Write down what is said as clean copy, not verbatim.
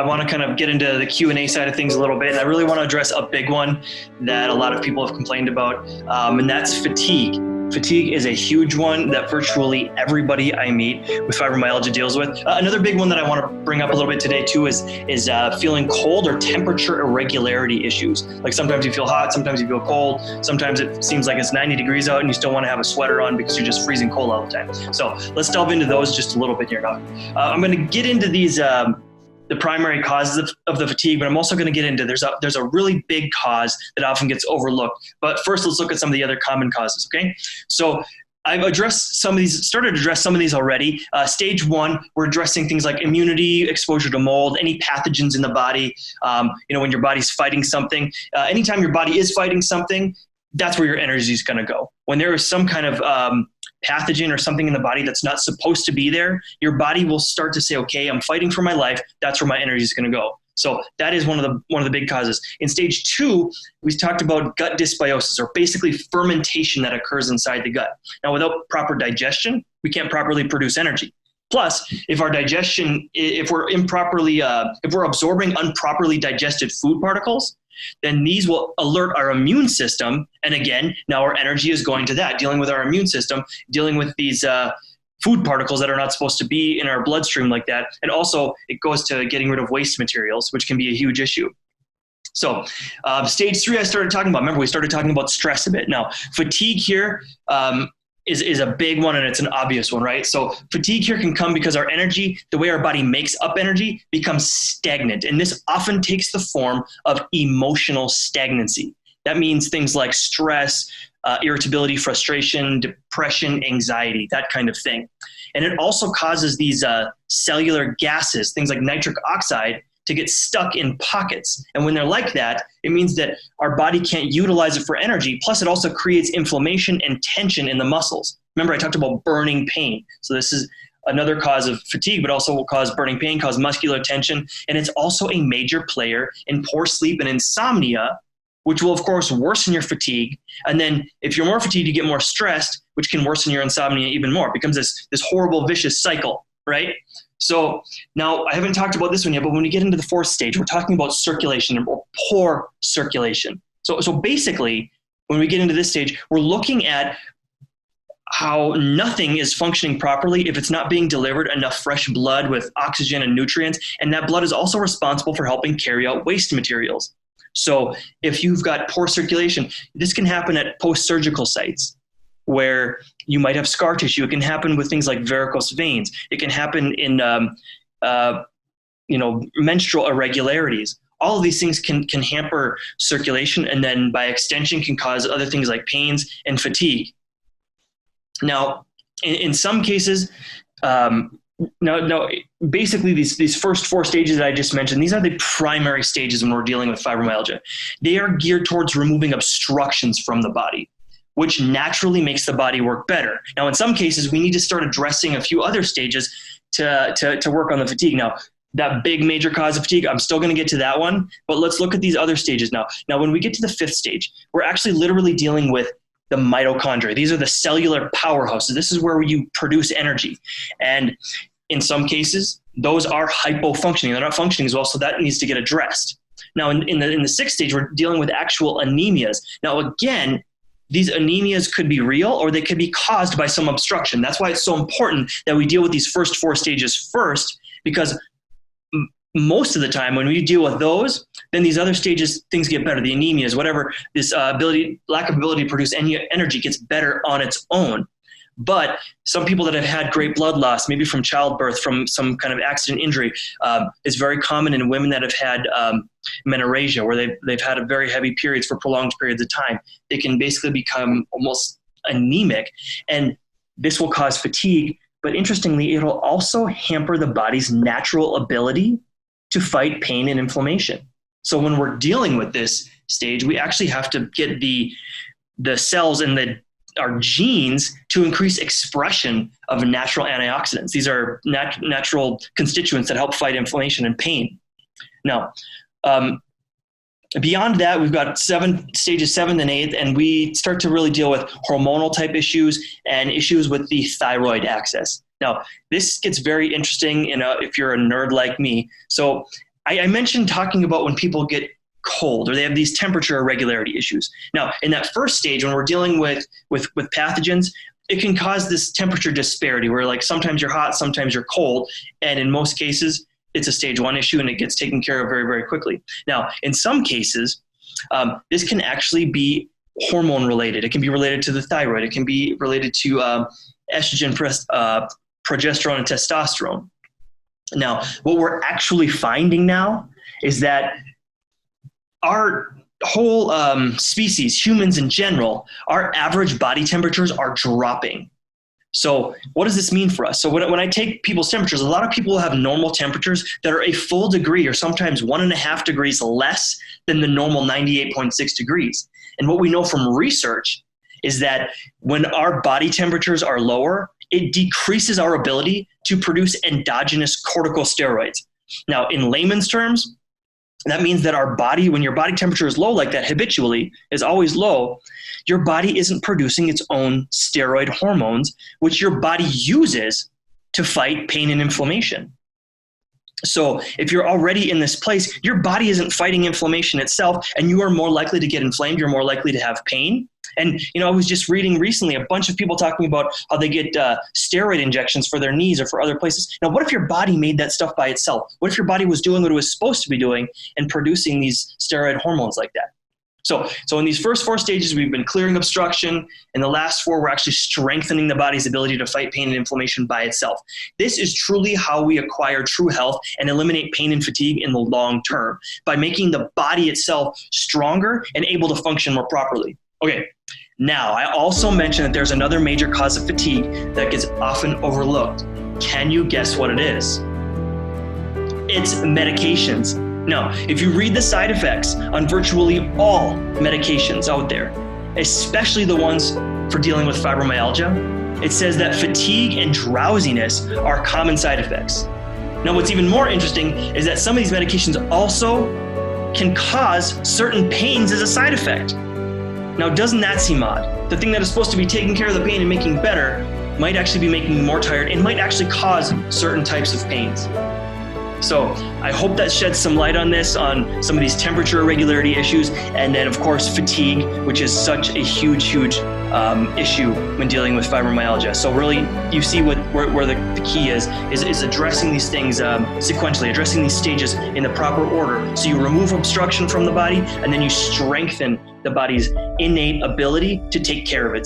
I want to kind of get into the Q&A side of things a little bit, and I really want to address a big one that a lot of people have complained about, and that's fatigue. Fatigue is a huge one that virtually everybody I meet with fibromyalgia deals with. Another big one that I want to bring up a little bit today too is feeling cold or temperature irregularity issues. Like sometimes you feel hot, sometimes you feel cold, sometimes it seems like it's 90 degrees out and you still want to have a sweater on because you're just freezing cold all the time. So let's delve into those just a little bit here now. I'm going to get into these the primary causes of the fatigue, but I'm also going to get into there's a really big cause that often gets overlooked. But first, let's look at some of the other common causes. Okay, so I've addressed some of these, started to address some of these already. Stage one, we're addressing things like immunity, exposure to mold, any pathogens in the body. When your body's fighting something, anytime your body is fighting something, that's where your energy is going to go. When there is some kind of pathogen or something in the body that's not supposed to be there, your body will start to say, okay, I'm fighting for my life. That's where my energy is going to go. So that is one of the big causes. In stage two, we talked about gut dysbiosis, or basically fermentation that occurs inside the gut. Now, without proper digestion, we can't properly produce energy. Plus, if our digestion, if we're absorbing improperly digested food particles, then these will alert our immune system. And again, now our energy is going to that, dealing with our immune system, dealing with these food particles that are not supposed to be in our bloodstream like that. And also it goes to getting rid of waste materials, which can be a huge issue. So stage three, I started talking about, remember we started talking about stress a bit. Now, fatigue here is a big one, and it's an obvious one, right? So fatigue here can come because our energy, the way our body makes up energy, becomes stagnant. And this often takes the form of emotional stagnancy. That means things like stress, irritability, frustration, depression, anxiety, that kind of thing. And it also causes these cellular gases, things like nitric oxide, to get stuck in pockets. And when they're like that, it means that our body can't utilize it for energy. Plus, it also creates inflammation and tension in the muscles. Remember, I talked about burning pain. So this is another cause of fatigue, but also will cause burning pain, cause muscular tension. And it's also a major player in poor sleep and insomnia, which will, of course, worsen your fatigue. And then if you're more fatigued, you get more stressed, which can worsen your insomnia even more. It becomes this horrible, vicious cycle, right? So now I haven't talked about this one yet, but when we get into the fourth stage, we're talking about circulation or poor circulation. So basically, when we get into this stage, we're looking at how nothing is functioning properly if it's not being delivered enough fresh blood with oxygen and nutrients. And that blood is also responsible for helping carry out waste materials. So if you've got poor circulation, this can happen at post-surgical sites where you might have scar tissue. It can happen with things like varicose veins. It can happen in, menstrual irregularities. All of these things can hamper circulation, and then by extension can cause other things like pains and fatigue. Now, in some cases, basically these first four stages that I just mentioned, these are the primary stages when we're dealing with fibromyalgia. They are geared towards removing obstructions from the body, which naturally makes the body work better. Now, in some cases, we need to start addressing a few other stages to work on the fatigue. Now, that big major cause of fatigue, I'm still going to get to that one, but let's look at these other stages now. Now, when we get to the fifth stage, we're actually literally dealing with the mitochondria. These are the cellular powerhouses. This is where you produce energy. And in some cases, those are hypofunctioning. They're not functioning as well, so that needs to get addressed. Now, in the sixth stage, we're dealing with actual anemias. Now, again, these anemias could be real or they could be caused by some obstruction. That's why it's so important that we deal with these first four stages first, because most of the time when we deal with those, then these other stages, things get better. The anemias, whatever, this lack of ability to produce any energy gets better on its own. But some people that have had great blood loss, maybe from childbirth, from some kind of accident injury, is very common in women that have had menorrhagia, where they've had a very heavy periods for prolonged periods of time. They can basically become almost anemic, and this will cause fatigue. But interestingly, it'll also hamper the body's natural ability to fight pain and inflammation. So when we're dealing with this stage, we actually have to get the cells and our genes to increase expression of natural antioxidants. These are natural constituents that help fight inflammation and pain. Now, beyond that, we've got stages 7th and 8th, and we start to really deal with hormonal type issues and issues with the thyroid axis. Now, this gets very interesting if you're a nerd like me. So I mentioned talking about when people get cold or they have these temperature irregularity issues. Now, in that first stage, when we're dealing with pathogens, it can cause this temperature disparity where like sometimes you're hot, sometimes you're cold. And in most cases, it's a stage 1 issue and it gets taken care of very, very quickly. Now, in some cases, this can actually be hormone related. It can be related to the thyroid. It can be related to estrogen, progesterone, and testosterone. Now, what we're actually finding now is that our whole species, humans in general, our average body temperatures are dropping. So what does this mean for us? So when I take people's temperatures, a lot of people have normal temperatures that are a full degree or sometimes 1.5 degrees less than the normal 98.6 degrees. And what we know from research is that when our body temperatures are lower, it decreases our ability to produce endogenous corticosteroids. Now, in layman's terms, that means that our body, when your body temperature is low like that habitually, is always low, your body isn't producing its own steroid hormones, which your body uses to fight pain and inflammation. So if you're already in this place, your body isn't fighting inflammation itself, and you are more likely to get inflamed. You're more likely to have pain. And, I was just reading recently a bunch of people talking about how they get steroid injections for their knees or for other places. Now, what if your body made that stuff by itself? What if your body was doing what it was supposed to be doing and producing these steroid hormones like that? So in these first 4 stages, we've been clearing obstruction. In the last 4, we're actually strengthening the body's ability to fight pain and inflammation by itself. This is truly how we acquire true health and eliminate pain and fatigue in the long term, by making the body itself stronger and able to function more properly. Okay, now I also mentioned that there's another major cause of fatigue that gets often overlooked. Can you guess what it is? It's medications. Now, if you read the side effects on virtually all medications out there, especially the ones for dealing with fibromyalgia, it says that fatigue and drowsiness are common side effects. Now, what's even more interesting is that some of these medications also can cause certain pains as a side effect. Now, doesn't that seem odd? The thing that is supposed to be taking care of the pain and making better might actually be making you more tired and might actually cause certain types of pains. So I hope that sheds some light on this, on some of these temperature irregularity issues, and then of course fatigue, which is such a huge issue when dealing with fibromyalgia. So really, you see where the key is addressing these things sequentially, addressing these stages in the proper order. So you remove obstruction from the body, and then you strengthen the body's innate ability to take care of itself.